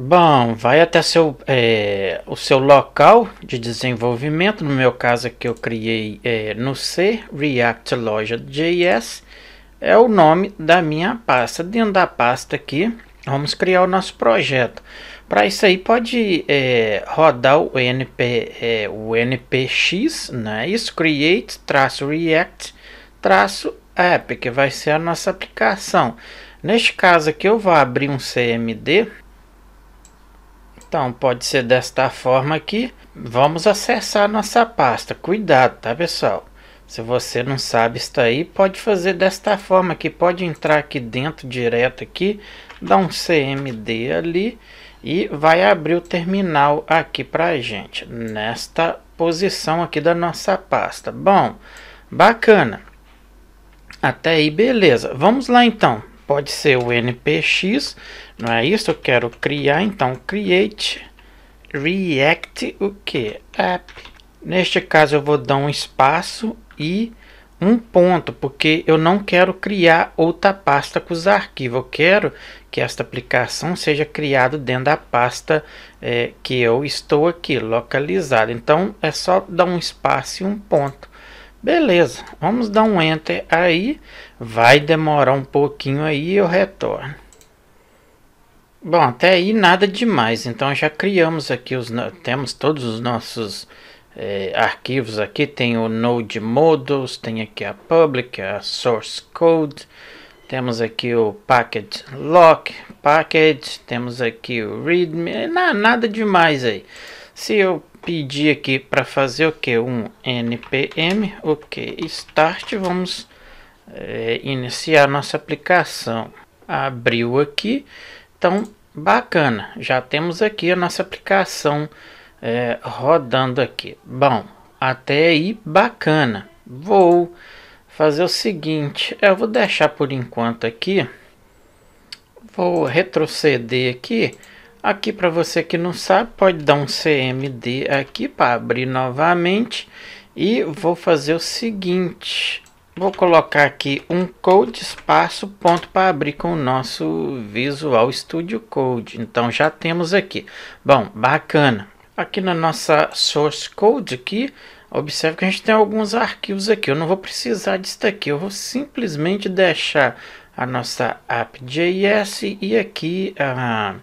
Bom, vai até o seu local de desenvolvimento. No meu caso aqui eu criei no C, React Loja.js, é o nome da minha pasta. Dentro da pasta aqui, vamos criar o nosso projeto. Para isso aí pode rodar o npx, né? Isso, create-react-app, que vai ser a nossa aplicação. Neste caso aqui eu vou abrir um CMD. Então pode ser desta forma aqui. Vamos acessar a nossa pasta. Cuidado, tá, pessoal? Se você não sabe isso aí, pode fazer desta forma aqui. Pode entrar aqui dentro direto aqui, dar um CMD ali e vai abrir o terminal aqui pra gente, nesta posição aqui da nossa pasta. Bom, bacana. Até aí, beleza. Vamos lá então. Pode ser o npx, não é isso? Eu quero criar, então create react o que? App. Neste caso eu vou dar um espaço e um ponto, porque eu não quero criar outra pasta com os arquivos. Eu quero que esta aplicação seja criada dentro da pasta que eu estou aqui localizado. Então é só dar um espaço e um ponto. Beleza, vamos dar um enter aí, vai demorar um pouquinho aí e eu retorno. Bom, até aí nada demais, então já criamos aqui, temos todos os nossos arquivos aqui, tem o Node Modules, tem aqui a Public, a Source Code, temos aqui o Package Lock, Package, temos aqui o README, nada demais aí. Se eu pedir aqui para fazer o que? Um npm, ok, start, vamos iniciar nossa aplicação. Abriu aqui, então bacana, já temos aqui a nossa aplicação rodando aqui. Bom, até aí bacana. Vou fazer o seguinte, eu vou deixar por enquanto aqui, vou retroceder aqui. Aqui, para você que não sabe, pode dar um CMD aqui para abrir novamente. E vou fazer o seguinte, vou colocar aqui um code espaço ponto para abrir com o nosso Visual Studio Code. Então já temos aqui. Bom, bacana. Aqui na nossa source code aqui, observe que a gente tem alguns arquivos aqui. Eu não vou precisar disso aqui, eu vou simplesmente deixar a nossa app.js e aqui a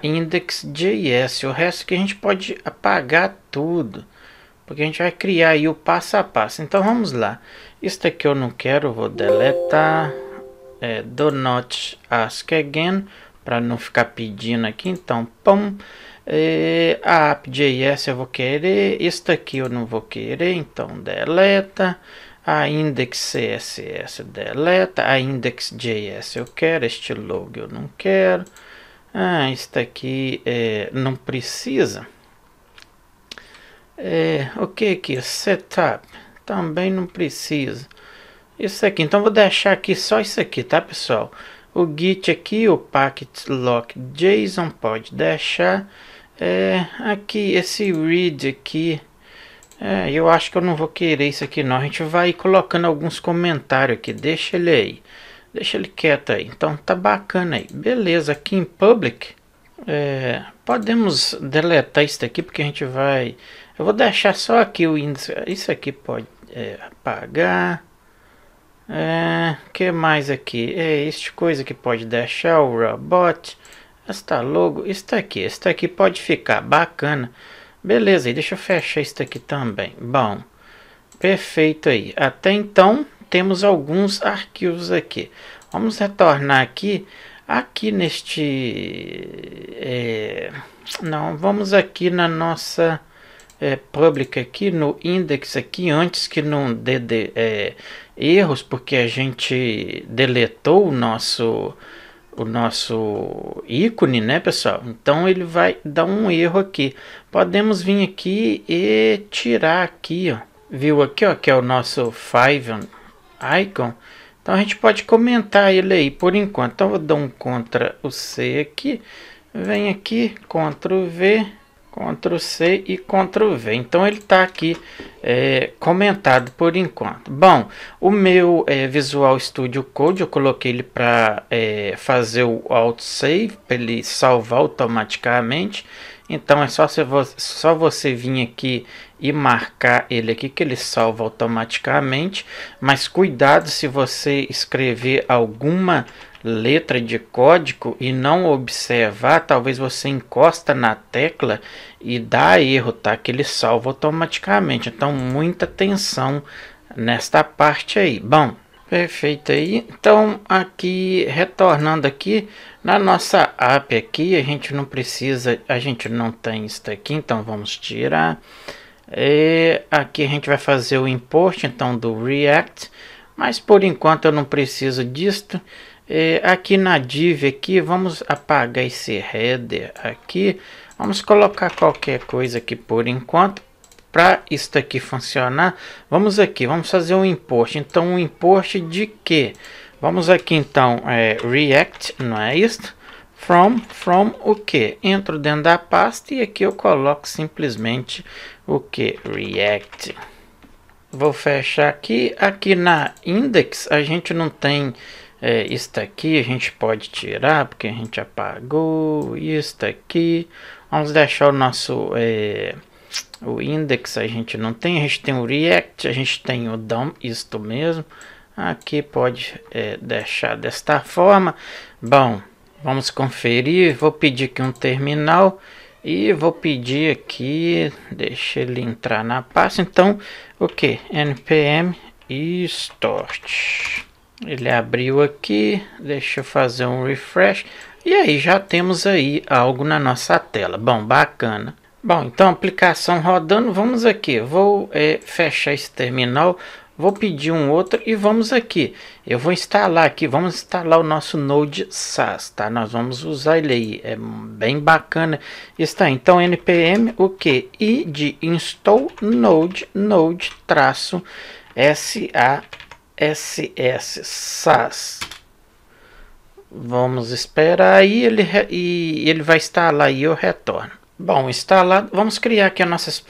index.js. O resto que a gente pode apagar tudo, porque a gente vai criar aí o passo a passo. Então vamos lá. Isso aqui eu não quero, vou deletar. Do not ask again, para não ficar pedindo aqui. Então, pum. A app.js eu vou querer. Isso aqui eu não vou querer, então deleta. A index.css deleta. A index.js eu quero. Este logo eu não quero. Isso aqui não precisa. O que aqui? Setup também não precisa. Isso aqui, então vou deixar aqui só isso aqui, tá, pessoal? O git aqui, o packet lock JSON pode deixar. Aqui esse read aqui, eu acho que eu não vou querer isso aqui não. A gente vai colocando alguns comentários aqui, deixa ele aí. Deixa ele quieto aí. Então tá bacana aí. Beleza, aqui em public. Podemos deletar isso daqui porque a gente vai. Eu vou deixar só aqui o índice. Isso aqui pode apagar. Que mais aqui? Este coisa que pode deixar o robot. Esta logo. Isso aqui pode ficar bacana. Beleza, e deixa eu fechar isso aqui também. Bom, perfeito aí. Até então temos alguns arquivos aqui. Vamos retornar aqui neste não, vamos aqui na nossa public aqui no index aqui, antes que não dê erros, porque a gente deletou o nosso ícone, né, pessoal? Então ele vai dar um erro aqui. Podemos vir aqui e tirar aqui, ó. Viu aqui, ó, que é o nosso favicon icon. Então a gente pode comentar ele aí por enquanto. Então eu vou dar um Ctrl+C aqui. Vem aqui, Ctrl+V. Ctrl C e Ctrl V. Então ele está aqui comentado por enquanto. Bom, o meu Visual Studio Code eu coloquei ele para fazer o autosave, para ele salvar automaticamente. Então é só você vir aqui e marcar ele aqui que ele salva automaticamente. Mas cuidado se você escrever alguma letra de código e não observar, talvez você encosta na tecla e dá erro, tá? Que ele salva automaticamente. Então muita atenção nesta parte aí. Bom, perfeito aí. Então aqui, retornando aqui na nossa app aqui, a gente não precisa, a gente não tem isso aqui, então vamos tirar. Aqui a gente vai fazer o import então do React, mas por enquanto eu não preciso disto. Aqui na div aqui, vamos apagar esse header aqui, vamos colocar qualquer coisa aqui por enquanto. Para isso aqui funcionar, vamos fazer um import. Então um import de quê? Vamos aqui então, React, não é isso? From o que? Entro dentro da pasta e aqui eu coloco simplesmente o que? React. Vou fechar aqui. Aqui na index a gente não tem isso aqui, a gente pode tirar porque a gente apagou isso aqui. Vamos deixar o nosso o index, a gente não tem, a gente tem o React, a gente tem o DOM, isto mesmo. Aqui pode deixar desta forma. Bom, vamos conferir. Vou pedir aqui um terminal e vou pedir aqui, deixa ele entrar na pasta. Então, o que? npm start. Ele abriu aqui, deixa eu fazer um refresh. E aí já temos aí algo na nossa tela. Bom, bacana. Bom, então aplicação rodando, vamos aqui. Vou fechar esse terminal. Vou pedir um outro e vamos aqui. Eu vou instalar aqui, vamos instalar o nosso Node SAS, tá? Nós vamos usar ele aí, é bem bacana. Está então npm o que? E de install node traço SAS. Vamos esperar aí, ele vai instalar e eu retorno. Bom, instalado, vamos criar aqui nossos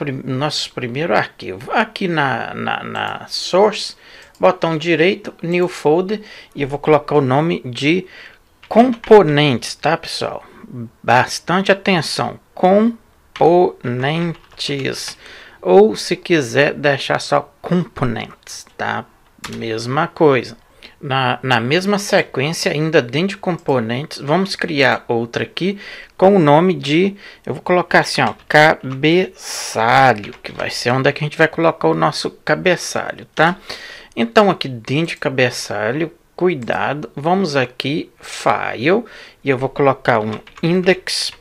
primeiro arquivo. Aqui na source, botão direito, new folder, e eu vou colocar o nome de componentes, tá pessoal? Bastante atenção, componentes, ou se quiser deixar só components, tá? Mesma coisa. Na mesma sequência, ainda dentro de componentes, vamos criar outra aqui com o nome de, eu vou colocar assim, ó, cabeçalho, que vai ser onde é que a gente vai colocar o nosso cabeçalho, tá? Então aqui dentro de cabeçalho, cuidado, vamos aqui, file, e eu vou colocar um index.js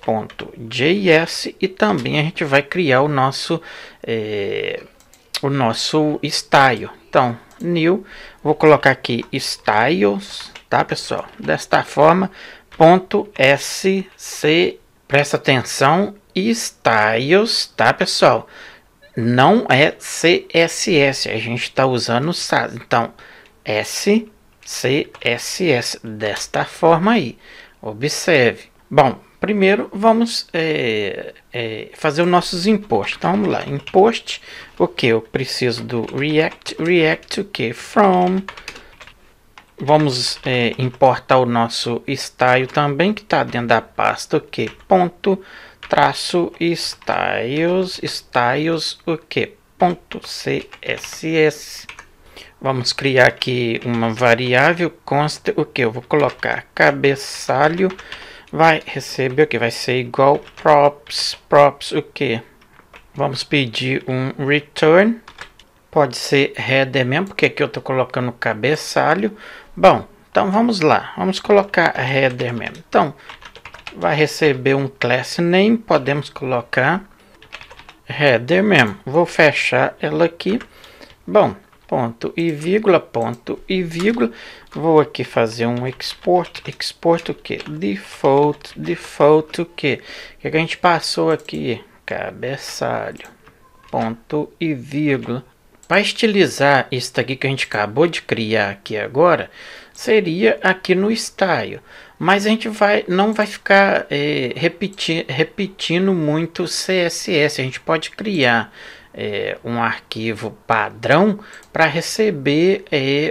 e também a gente vai criar o nosso style. Então, new, vou colocar aqui styles, tá pessoal? Desta forma, .sc, presta atenção, styles, tá pessoal? Não é CSS, a gente está usando o SAS, então SCSS, desta forma aí, observe. Bom, primeiro vamos fazer os nossos imports. Então vamos lá, import, o que? Eu preciso do React o que? From, vamos importar o nosso style também, que está dentro da pasta, o que? Ponto, traço, styles, o que? Ponto CSS. Vamos criar aqui uma variável, consta, o que? Eu vou colocar cabeçalho, vai receber o que? Vai ser igual props o que? Vamos pedir um return, pode ser header mesmo, porque aqui eu estou colocando cabeçalho. Bom, então vamos lá, vamos colocar header mesmo. Então, vai receber um class name, podemos colocar header mesmo. Vou fechar ela aqui. Bom, ponto e vírgula, vou aqui fazer um export o que? Default o que? O que a gente passou aqui? Cabeçalho, ponto e vírgula. Para estilizar isso aqui que a gente acabou de criar aqui agora, seria aqui no style. Mas a gente não vai ficar repetindo muito CSS. A gente pode criar um arquivo padrão para receber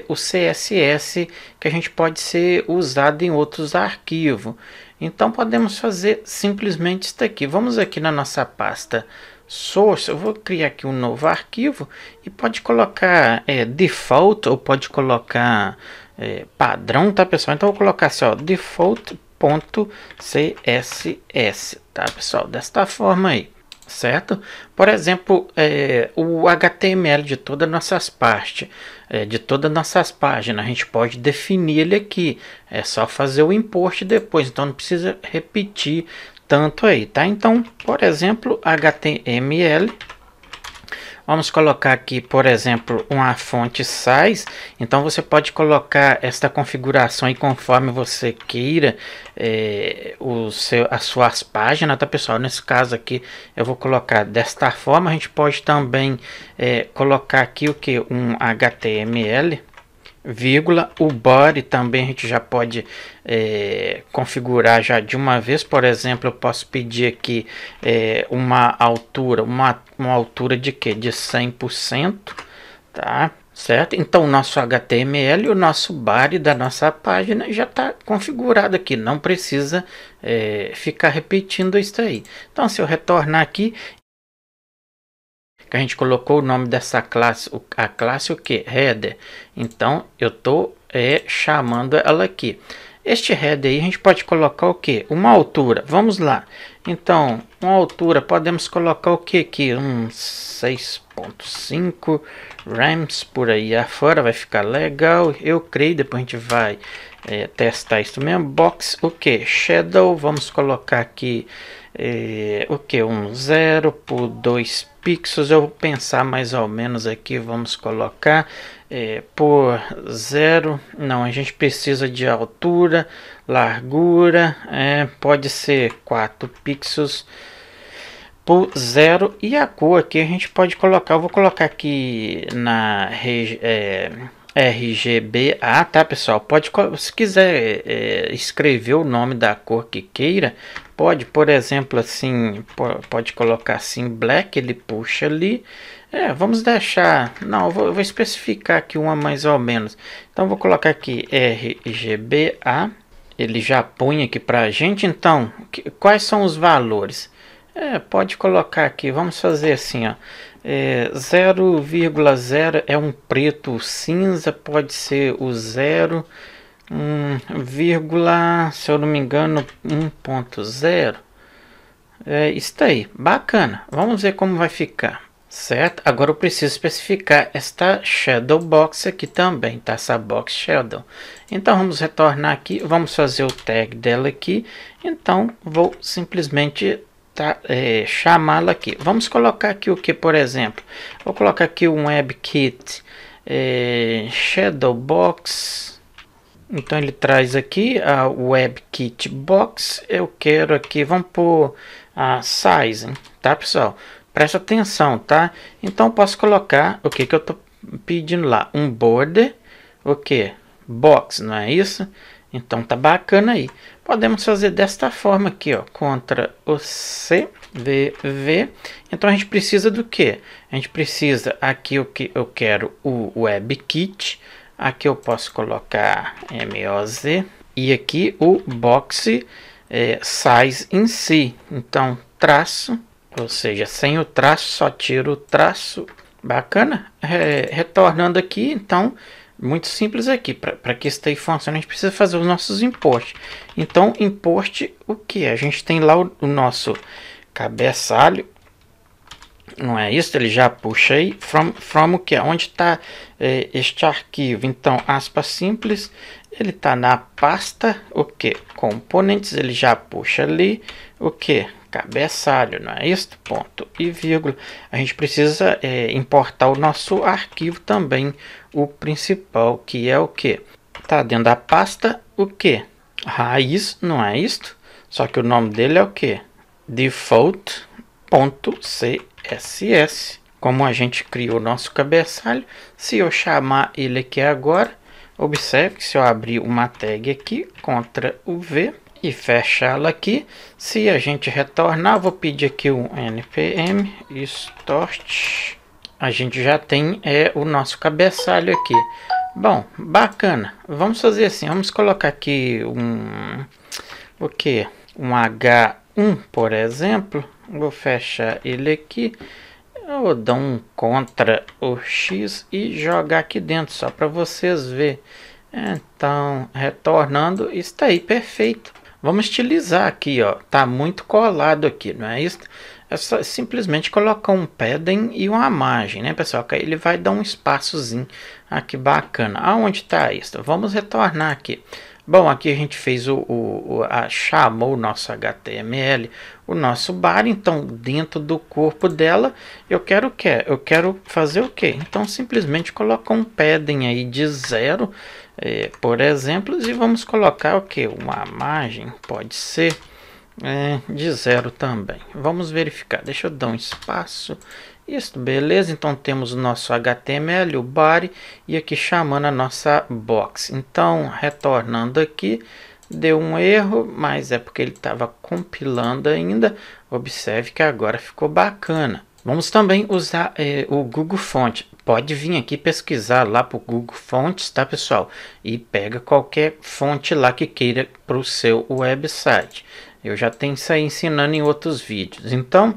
o CSS que a gente pode ser usado em outros arquivos. Então podemos fazer simplesmente isso aqui. Vamos aqui na nossa pasta source. Eu vou criar aqui um novo arquivo e pode colocar default ou pode colocar padrão, tá pessoal? Então eu vou colocar assim, ó, default.css, tá pessoal? Desta forma aí, certo? Por exemplo, o HTML de todas as nossas partes, de todas as nossas páginas, a gente pode definir ele aqui. É só fazer o import depois, então não precisa repetir tanto aí, tá? Então, por exemplo, HTML. Vamos colocar aqui, por exemplo, uma fonte size. Então você pode colocar esta configuração aí conforme você queira as suas páginas, tá pessoal? Nesse caso aqui eu vou colocar desta forma. A gente pode também colocar aqui o que? Um HTML, vírgula. O body também a gente já pode configurar já de uma vez. Por exemplo, eu posso pedir aqui uma altura, uma altura de que? De 100%, tá? Certo? Então o nosso HTML e o nosso body da nossa página já está configurado aqui, não precisa ficar repetindo isso aí. Então se eu retornar aqui, que a gente colocou o nome dessa classe, a classe o que? Header. Então eu estou chamando ela aqui. Este header aí a gente pode colocar o que? Uma altura. Vamos lá. Então, uma altura podemos colocar o que aqui? 6.5 rams por aí afora, vai ficar legal. Eu creio, depois a gente vai testar isso mesmo. Box, o que? Shadow, vamos colocar aqui o que? 0 por 2 pixels. Eu vou pensar mais ou menos aqui, vamos colocar por 0, não, a gente precisa de altura, largura, pode ser 4 pixels por 0, e a cor aqui a gente pode colocar, eu vou colocar aqui na RGBA, tá pessoal? Pode, se quiser escrever o nome da cor que queira, pode, por exemplo, assim, pode colocar assim, black, ele puxa ali. Vamos deixar, não, eu vou especificar aqui uma mais ou menos. Então vou colocar aqui RGBA, ele já põe aqui pra gente. Então, quais são os valores? Pode colocar aqui, vamos fazer assim, ó. 0,0 é um preto cinza, pode ser o 0, vírgula, se eu não me engano, 1.0. Isso aí, bacana. Vamos ver como vai ficar, certo? Agora eu preciso especificar esta shadow box aqui também, tá? Essa box shadow. Então vamos retornar aqui, vamos fazer o tag dela aqui. Então vou simplesmente chamá-la aqui. Vamos colocar aqui o que, por exemplo? Vou colocar aqui um WebKit Shadow Box. Então ele traz aqui a WebKit Box. Eu quero aqui, vamos pôr a size, tá pessoal? Presta atenção, tá? Então posso colocar o que eu tô pedindo lá, um border, o que? Box, não é isso? Então tá bacana aí. Podemos fazer desta forma aqui, ó, Ctrl C, V. Então a gente precisa do que? A gente precisa aqui o que eu quero, o WebKit. Aqui eu posso colocar MOZ e aqui o box size em si. Então traço, ou seja, sem o traço, só tiro o traço. Bacana. Retornando aqui, então muito simples aqui, para que isso aí funcione, a gente precisa fazer os nossos import. Então, import o que? A gente tem lá o nosso cabeçalho, não é isso? Ele já puxa aí, from o que? Onde está este arquivo? Então, aspas simples, ele está na pasta, o que? Components, ele já puxa ali, o que? Cabeçalho, não é isso? Ponto e vírgula. A gente precisa importar o nosso arquivo também, o principal, que é o que? Tá dentro da pasta, o que? Raiz, não é isto? Só que o nome dele é o que? Default.css. Como a gente criou o nosso cabeçalho, se eu chamar ele aqui agora, Observe que se eu abrir uma tag aqui, Ctrl o V e fechá-la aqui, se a gente retornar, vou pedir aqui um npm start, a gente já tem o nosso cabeçalho aqui. Bom, bacana. Vamos fazer assim, vamos colocar aqui um H1, por exemplo. Vou fechar ele aqui. Eu vou dar um Ctrl o X e jogar aqui dentro, só para vocês verem. Então, retornando, está aí, perfeito. Vamos estilizar aqui, ó. Tá muito colado aqui, não é isso? É só simplesmente colocar um padding e uma margem, né, pessoal? Que aí ele vai dar um espaçozinho aqui bacana. Aonde está isso? Vamos retornar aqui. Bom, aqui a gente fez chamou o nosso HTML, o nosso bar. Então, dentro do corpo dela, eu quero fazer o quê? Então, simplesmente colocar um padding aí de 0, por exemplo, e vamos colocar o que? Uma margem, pode ser de 0 também. Vamos verificar. Deixa eu dar um espaço. Isso, beleza. Então temos o nosso HTML, o body, e aqui chamando a nossa box. Então, retornando aqui, deu um erro, mas é porque ele estava compilando ainda. Observe que agora ficou bacana. Vamos também usar o Google Fonts. Pode vir aqui pesquisar lá para o Google Fonts, tá, pessoal? E pega qualquer fonte lá que queira para o seu website. Eu já tenho isso aí ensinando em outros vídeos. Então,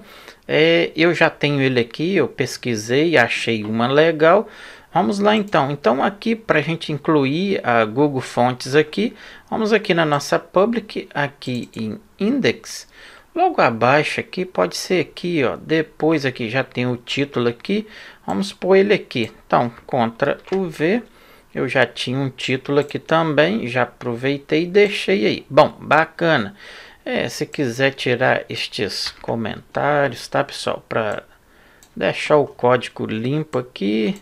eu já tenho ele aqui, eu pesquisei, achei uma legal. Vamos lá então. Então aqui para a gente incluir a Google Fonts aqui, vamos aqui na nossa public, aqui em index. Logo abaixo aqui, pode ser aqui, ó. Depois aqui já tem o título aqui. Vamos pôr ele aqui. Então, Ctrl o V. Eu já tinha um título aqui também, já aproveitei e deixei aí. Bom, bacana. Se quiser tirar estes comentários, tá, pessoal? Para deixar o código limpo aqui.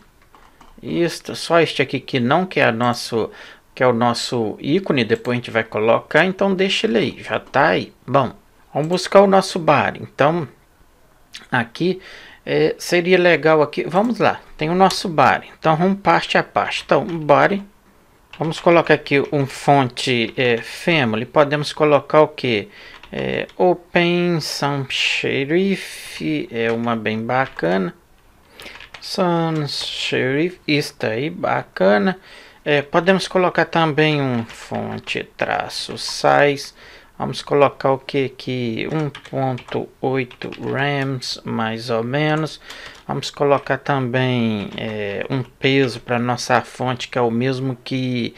Isso, só este aqui que não que é o nosso ícone, depois a gente vai colocar, então deixa ele aí, já tá aí. Bom, vamos buscar o nosso bar. Então, aqui seria legal aqui, vamos lá, tem o nosso bar. Então, vamos parte a parte. Então, body, vamos colocar aqui um fonte family, podemos colocar o que? Open Sans Serif, é uma bem bacana. Sans Serif, está aí, bacana. Podemos colocar também um fonte traço size. Vamos colocar o que aqui? 1.8 rams, mais ou menos. Vamos colocar também um peso para nossa fonte, que é o mesmo que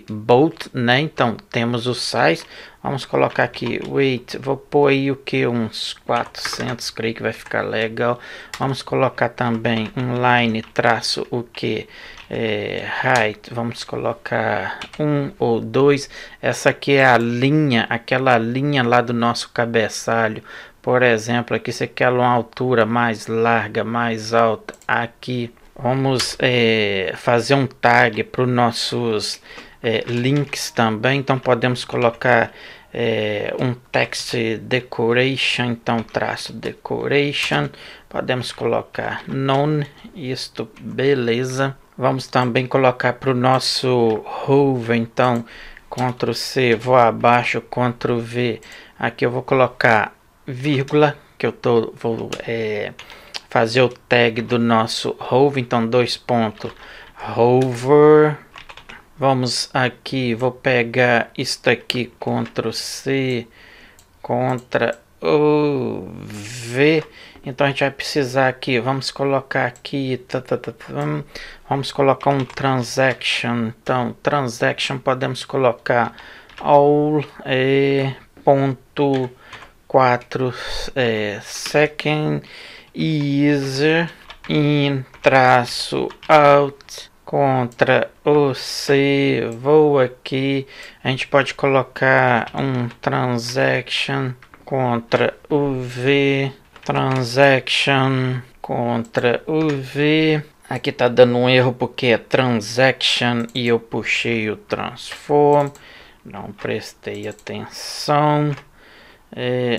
bolt, né? Então temos o size. Vamos colocar aqui weight, vou pôr aí o que? Uns 400, creio que vai ficar legal. Vamos colocar também um line traço o que? Height, vamos colocar 1 ou 2. Essa aqui é a linha, aquela linha lá do nosso cabeçalho. Por exemplo, aqui você quer uma altura mais larga, mais alta. Aqui vamos fazer um tag para os nossos links também. Então podemos colocar um text decoration, então traço decoration. Podemos colocar none, isto, beleza. Vamos também colocar para o nosso hover, então Ctrl C, vou abaixo, Ctrl V. Aqui eu vou colocar vírgula, que eu vou fazer o tag do nosso hover, então 2 pontos hover. Vamos aqui, vou pegar isto aqui, Ctrl C, Ctrl V. Então a gente vai precisar aqui, vamos colocar aqui, vamos colocar um transaction. Então transaction podemos colocar all ponto 4 second user in traço out. Contra o C, vou aqui, a gente pode colocar um transaction, contra o V, transaction, contra o V. Aqui tá dando um erro porque é transaction e eu puxei o transform, não prestei atenção.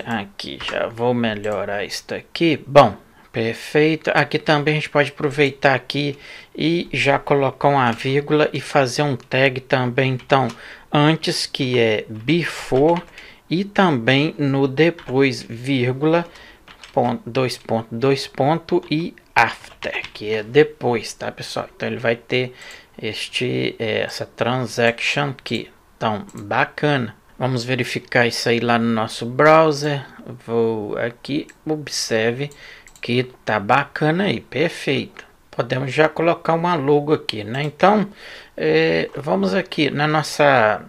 Aqui já vou melhorar isso aqui. Bom, Perfeito. Aqui também a gente pode aproveitar aqui e já colocar uma vírgula e fazer um tag também, então, antes, que é before, e também no depois, vírgula, ponto, dois pontos e after, que é depois, tá, pessoal? Então ele vai ter essa transaction aqui. Então, bacana. Vamos verificar isso aí lá no nosso browser. Vou aqui, observe que tá bacana aí, perfeito. Podemos já colocar uma logo aqui, né? Então, vamos aqui na nossa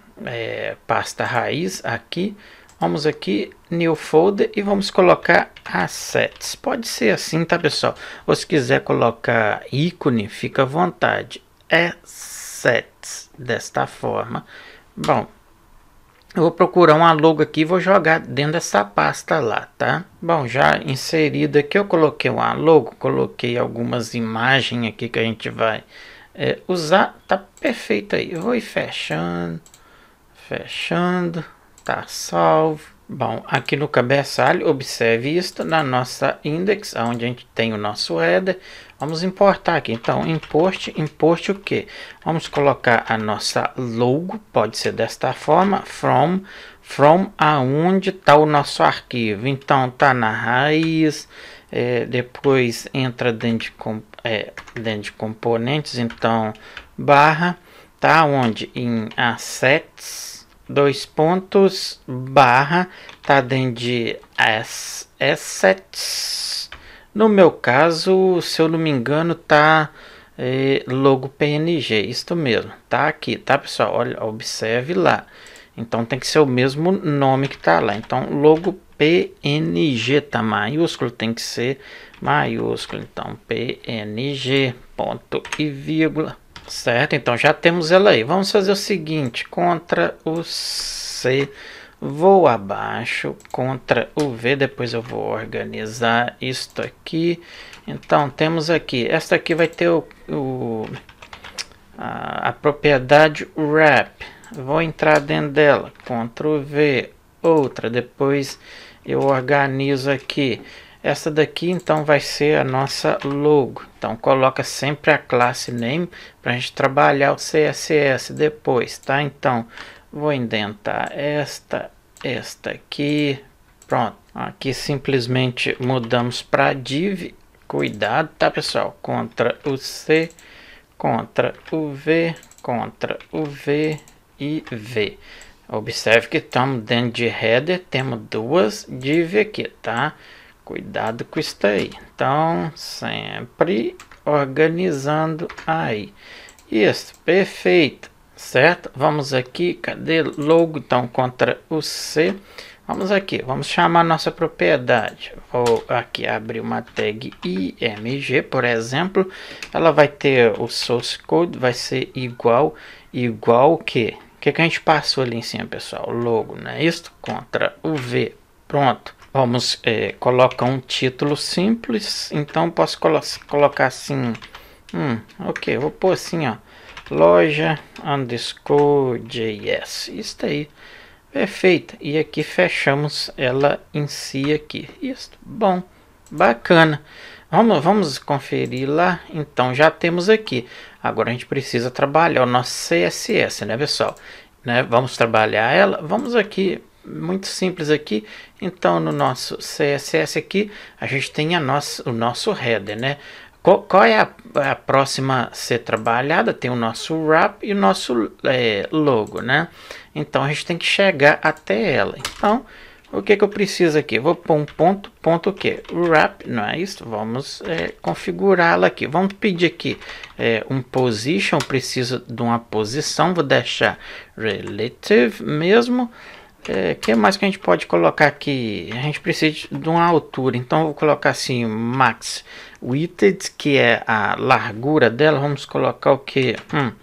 pasta raiz aqui. Vamos aqui, new folder, e vamos colocar assets. Pode ser assim, tá, pessoal? Ou se quiser colocar ícone, fica à vontade. Assets, desta forma. Bom, eu vou procurar uma logo aqui e vou jogar dentro dessa pasta lá, tá? Bom, já inserido aqui, eu coloquei uma logo, coloquei algumas imagens aqui que a gente vai usar. Tá perfeito aí. Eu vou ir fechando, tá salvo. Bom, aqui no cabeçalho, observe isto na nossa index, onde a gente tem o nosso header. Vamos importar aqui, então, import o que? Vamos colocar a nossa logo, pode ser desta forma, from aonde está o nosso arquivo. Então, tá na raiz, depois entra dentro de componentes, então, barra, tá onde? Em assets, dois pontos, barra, tá dentro de assets. No meu caso, se eu não me engano, tá logo PNG, isto mesmo, tá aqui, tá, pessoal? Olha, observe lá. Então tem que ser o mesmo nome que tá lá. Então logo PNG tá maiúsculo, tem que ser maiúsculo. Então PNG, ponto e vírgula. Certo, então já temos ela aí. Vamos fazer o seguinte, Ctrl o C, vou abaixo, Ctrl o V, depois eu vou organizar isto aqui. Então temos aqui, esta aqui vai ter a propriedade wrap. Vou entrar dentro dela, Ctrl V, outra, depois eu organizo aqui. Essa daqui então vai ser a nossa logo. Então coloca sempre a classe name para a gente trabalhar o CSS depois, tá? Então vou indentar esta aqui, pronto. Aqui simplesmente mudamos para div. Cuidado, tá, pessoal? Ctrl o C, Ctrl o V, Ctrl o V e V. Observe que estamos dentro de header, temos duas div aqui, tá? Cuidado com isso aí. Então, sempre organizando aí. Isso, perfeito. Certo? Vamos aqui, cadê logo? Então, Ctrl o C. Vamos aqui, vamos chamar nossa propriedade. Vou aqui abrir uma tag img, por exemplo. Ela vai ter o source code, vai ser igual o que? O que a gente passou ali em cima, pessoal? Logo, não é isso? Ctrl o V. Pronto. Vamos colocar um título simples, então posso colocar assim, ok, vou pôr assim, ó, loja underscore JS, isso aí, perfeito, e aqui fechamos ela em si aqui, isso, bom, bacana, vamos conferir lá, então já temos aqui, agora a gente precisa trabalhar o nosso CSS, né, pessoal, né, vamos trabalhar ela, vamos aqui, muito simples aqui. Então no nosso CSS aqui a gente tem o nosso header, né? Qual é a próxima a ser trabalhada? Tem o nosso wrap e o nosso logo, né? Então a gente tem que chegar até ela. Então o que eu preciso aqui? Vou pôr um ponto o que? Wrap, não é isso? Vamos configurá-la aqui. Vamos pedir aqui um position, preciso de uma posição, vou deixar relative mesmo. Que mais que a gente pode colocar aqui? A gente precisa de uma altura, então eu vou colocar assim max width, que é a largura dela. Vamos colocar o que? A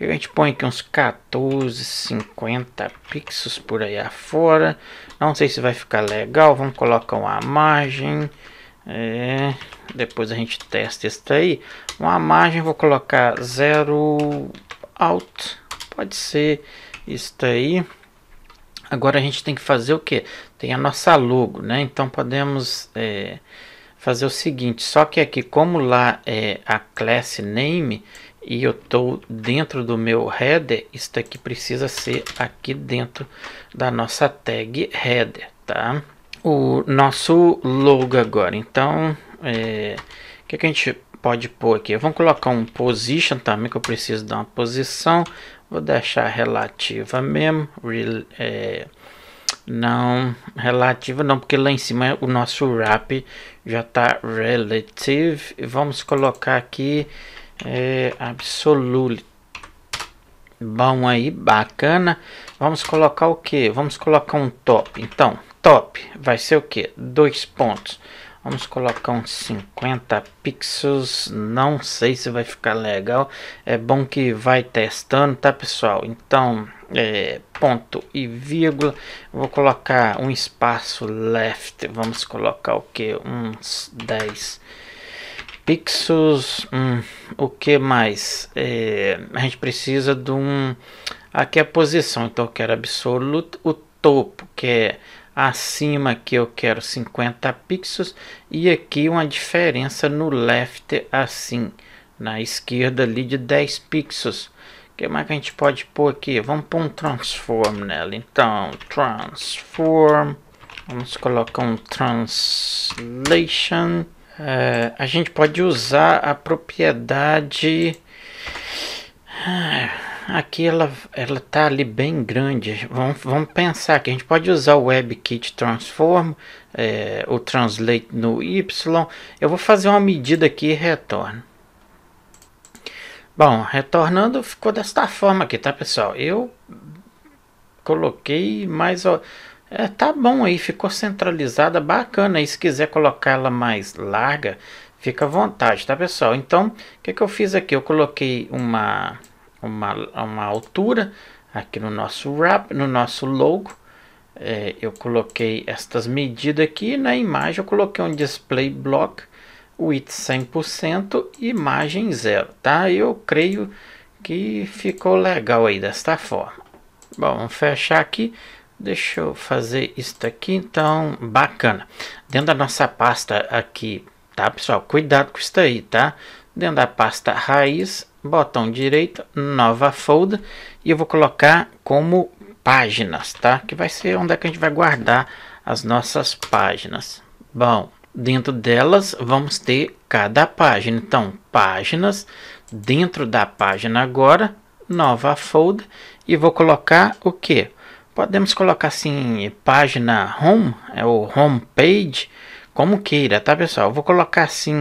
gente põe aqui uns 14, 50 pixels por aí afora. Não sei se vai ficar legal. Vamos colocar uma margem. Depois a gente testa isso aí. Uma margem, vou colocar 0 alt. Pode ser isso aí. Agora a gente tem que fazer o que? Tem a nossa logo, né? Então podemos fazer o seguinte, só que aqui como lá é a class name e eu estou dentro do meu header, isso aqui precisa ser aqui dentro da nossa tag header, tá? O nosso logo agora, então, o que a gente pode pôr aqui? Vamos colocar um position também, que eu preciso dar uma posição, vou deixar relativa mesmo, não, relativa não, porque lá em cima o nosso wrap já está relative. Vamos colocar aqui absolute. Bom aí, bacana. Vamos colocar o que? Vamos colocar um top. Então, top vai ser o que? 2 pontos. Vamos colocar uns 50 pixels. Não sei se vai ficar legal. É bom que vai testando, tá, pessoal? Então, ponto e vírgula. Vou colocar um espaço left. Vamos colocar o que? Uns 10 pixels. O que mais? A gente precisa de um... Aqui é a posição. Então, eu quero absolute. O topo, que é... Acima que eu quero 50 pixels e aqui uma diferença no left assim, na esquerda ali de 10 pixels. O que mais que a gente pode pôr aqui? Vamos pôr um transform nela. Então, transform, vamos colocar um translation. A gente pode usar a propriedade... Aqui ela tá ali bem grande. Vamos pensar que a gente pode usar o WebKit Transform, o Translate no Y. Eu vou fazer uma medida aqui e retorno. Bom, retornando ficou desta forma aqui, tá, pessoal? Eu coloquei mais... tá bom aí, ficou centralizada, bacana. E se quiser colocar ela mais larga, fica à vontade, tá, pessoal? Então, o que eu fiz aqui? Eu coloquei uma altura aqui no nosso wrap, no nosso logo. Eu coloquei estas medidas aqui. Na imagem eu coloquei um display block width 100% imagem 0, tá? Eu creio que ficou legal aí desta forma. Bom, vamos fechar aqui. Deixa eu fazer isso aqui. Então, bacana. Dentro da nossa pasta aqui, tá, pessoal? Cuidado com isso aí, tá? Dentro da pasta raiz, botão direito, nova folder, e eu vou colocar como páginas, tá? Que vai ser onde é que a gente vai guardar as nossas páginas. Bom, dentro delas vamos ter cada página. Então, páginas, dentro da página agora, nova folder, e vou colocar o que? Podemos colocar assim, página home, o home page, como queira, tá, pessoal? Eu vou colocar assim,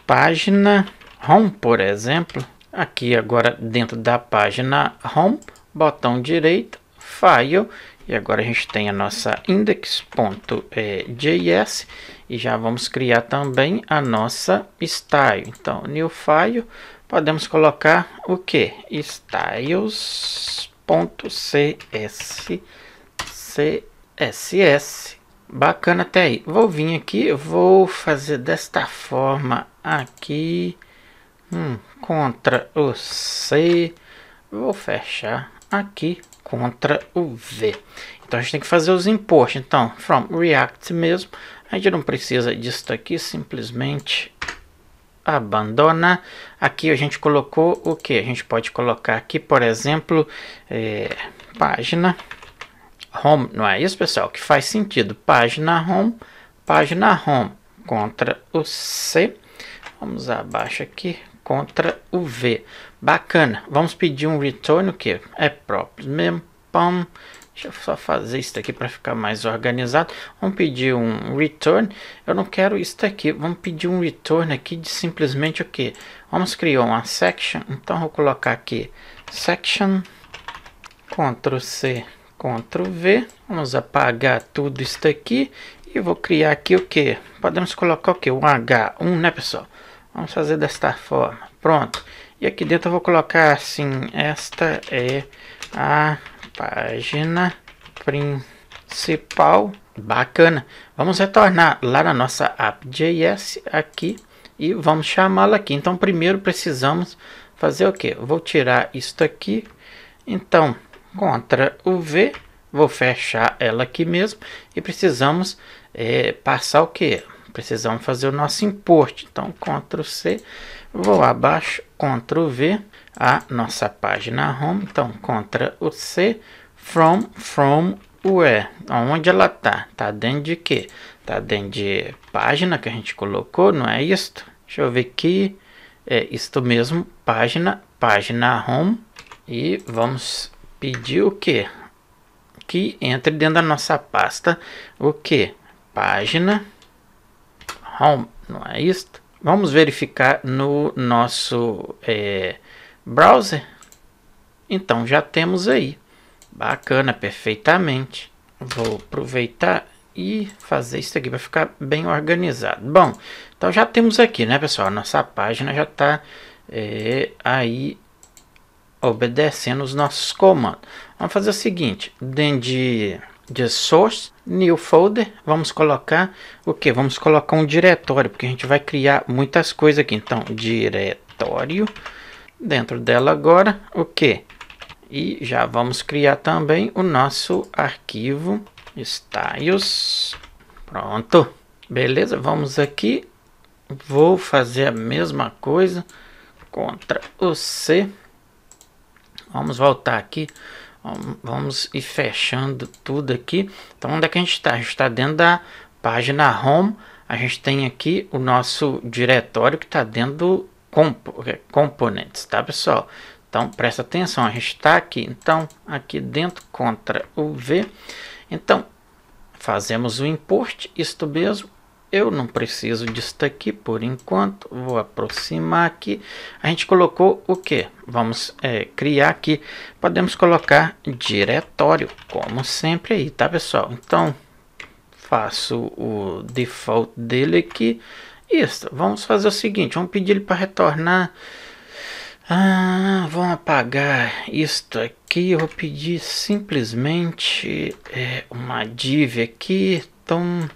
página home, por exemplo. Aqui agora dentro da página home, botão direito, file, e agora a gente tem a nossa index.js e já vamos criar também a nossa style. Então, new file, podemos colocar o que? styles.css. Bacana até aí. Vou vir aqui, vou fazer desta forma aqui, Ctrl o C, vou fechar aqui, Ctrl o V. Então a gente tem que fazer os imports. Então, from React mesmo, a gente não precisa disso aqui, simplesmente abandona. Aqui a gente colocou o que? A gente pode colocar aqui, por exemplo, página home, não é isso, pessoal? Que faz sentido. Página home, Ctrl o C, vamos abaixo aqui, Ctrl o V. Bacana. Vamos pedir um return, o que? É próprio mesmo. Pam. Deixa eu só fazer isso aqui para ficar mais organizado. Vamos pedir um return. Eu não quero isso aqui. Vamos pedir um return aqui de simplesmente o que? Vamos criar uma section. Então vou colocar aqui section, Ctrl C, Ctrl V. Vamos apagar tudo isso aqui e vou criar aqui o que? Podemos colocar o que? Um H1, né, pessoal? Vamos fazer desta forma. Pronto. E aqui dentro eu vou colocar assim, esta é a página principal. Bacana. Vamos retornar lá na nossa app.js aqui e vamos chamá-la aqui. Então primeiro precisamos fazer o que? Vou tirar isto aqui. Então Ctrl o V, vou fechar ela aqui mesmo e precisamos passar o que? Precisamos fazer o nosso import. Então, Ctrl C, vou abaixo, Ctrl V, a nossa página home. Então, Ctrl C, from where? Onde ela tá? Tá dentro de quê? Tá dentro de página que a gente colocou, não é isto? Deixa eu ver aqui. É isto mesmo, página home. E vamos pedir o que? Que entre dentro da nossa pasta o que? Página home, não é isto? Vamos verificar no nosso browser. Então já temos aí. Bacana, perfeitamente. Vou aproveitar e fazer isso aqui para ficar bem organizado. Bom, então já temos aqui, né, pessoal? Nossa página já está aí obedecendo os nossos comandos. Vamos fazer o seguinte: dentro de source, new folder, vamos colocar o que? Vamos colocar um diretório, porque a gente vai criar muitas coisas aqui. Então, diretório, dentro dela agora, o que? E já vamos criar também o nosso arquivo styles. Pronto, beleza? Vamos aqui, vou fazer a mesma coisa, Ctrl C. Vamos voltar aqui, vamos ir fechando tudo aqui. Então, onde é que a gente está? A gente está dentro da página home. A gente tem aqui o nosso diretório que está dentro do components, tá, pessoal? Então, presta atenção, a gente está aqui. Então, aqui dentro, Ctrl V. Então, fazemos o import, isto mesmo. Eu não preciso disso aqui por enquanto. Vou aproximar aqui. A gente colocou o que? Vamos criar aqui. Podemos colocar diretório, como sempre aí, tá, pessoal? Então, faço o default dele aqui. Isso, vamos fazer o seguinte. Vamos pedir ele para retornar. Vamos apagar isto aqui. Eu vou pedir simplesmente uma div aqui. Então,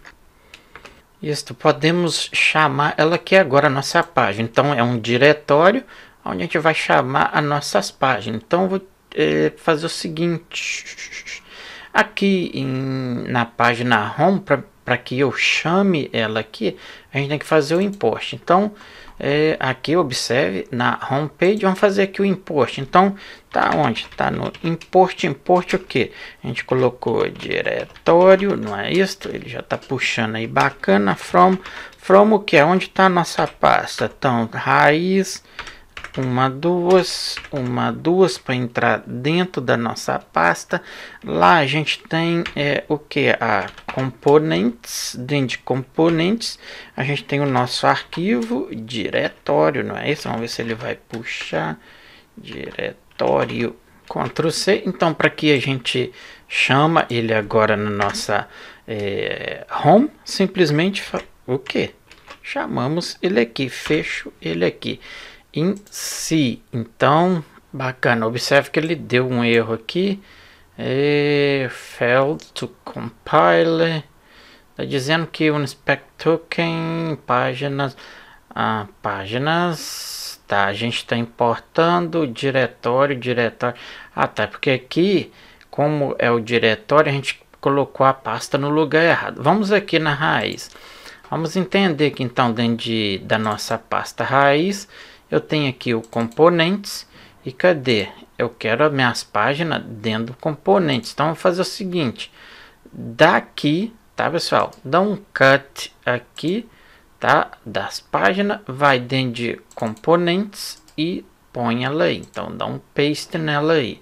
isto podemos chamar ela aqui agora a nossa página. Então é um diretório onde a gente vai chamar as nossas páginas. Então eu vou fazer o seguinte: aqui na página home, para que eu chame ela aqui, a gente tem que fazer o import. Então aqui observe na homepage, vamos fazer aqui o import. Então tá onde? Tá no import o que? A gente colocou diretório, não é isso? Ele já tá puxando aí, bacana. From o que? Onde está a nossa pasta? Então raiz, uma, duas para entrar dentro da nossa pasta. Lá a gente tem o que? A componentes. Dentro de componentes a gente tem o nosso arquivo diretório, não é isso? Vamos ver se ele vai puxar diretório. Ctrl C. Então, para que a gente chama ele agora na nossa home, simplesmente o que? Chamamos ele aqui, fecho ele aqui em si. Então, bacana, observe que ele deu um erro aqui, failed to compile, está dizendo que o inspect token páginas, tá, a gente está importando diretório, tá, porque aqui, como é o diretório, a gente colocou a pasta no lugar errado. Vamos aqui na raiz, vamos entender que então dentro da nossa pasta raiz, eu tenho aqui o componentes. E cadê? Eu quero as minhas páginas dentro do componentes. Então, vou fazer o seguinte. Daqui, tá, pessoal? Dá um cut aqui, tá? Das páginas. Vai dentro de componentes e põe ela aí. Então, dá um paste nela aí.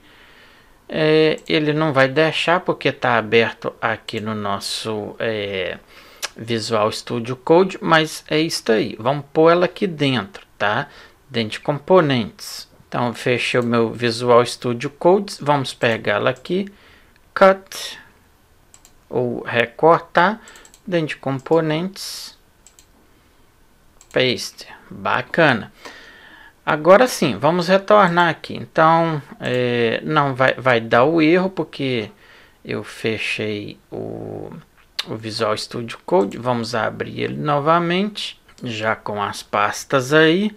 Ele não vai deixar porque está aberto aqui no nosso Visual Studio Code. Mas é isso aí. Vamos pôr ela aqui dentro, tá? Dentro de componentes. Então, fechei o meu Visual Studio Code. Vamos pegá-la aqui, cut ou recortar dentro de componentes, paste. Bacana. Agora sim, vamos retornar aqui. Então, não vai dar o erro porque eu fechei o Visual Studio Code. Vamos abrir ele novamente, já com as pastas aí.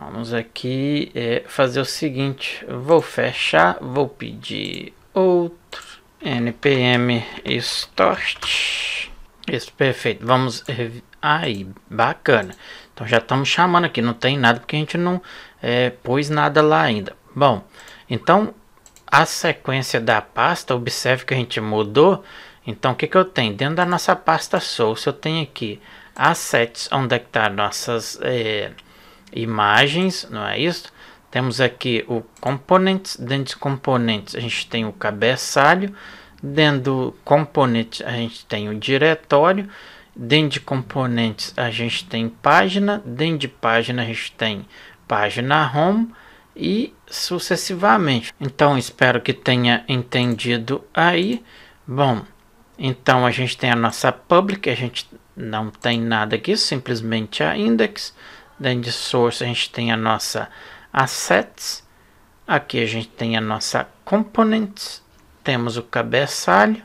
Vamos aqui fazer o seguinte, vou fechar, vou pedir outro npm start, Isso, perfeito. Vamos aí, bacana. Então já estamos chamando aqui, não tem nada porque a gente não pôs nada lá ainda. Bom, então a sequência da pasta, observe que a gente mudou. Então o que eu tenho? Dentro da nossa pasta source eu tenho aqui assets, onde é que tá nossas imagens, não é isso? Temos aqui o components, dentro de componentes a gente tem o cabeçalho, dentro do componente a gente tem o diretório, dentro de componentes a gente tem página, dentro de página a gente tem página home e sucessivamente. Então espero que tenha entendido aí. Bom, então a gente tem a nossa public, a gente não tem nada aqui, simplesmente a index. Dentro de source a gente tem a nossa assets, aqui a gente tem a nossa components, temos o cabeçalho,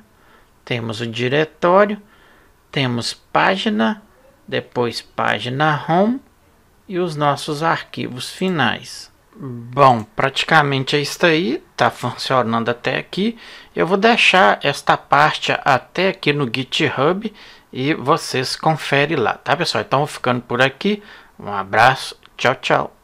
temos o diretório, temos página, depois página home e os nossos arquivos finais. Bom, praticamente é isso aí, tá funcionando até aqui. Eu vou deixar esta parte até aqui no GitHub e vocês conferem lá, tá pessoal? Então vou ficando por aqui, um abraço, tchau, tchau.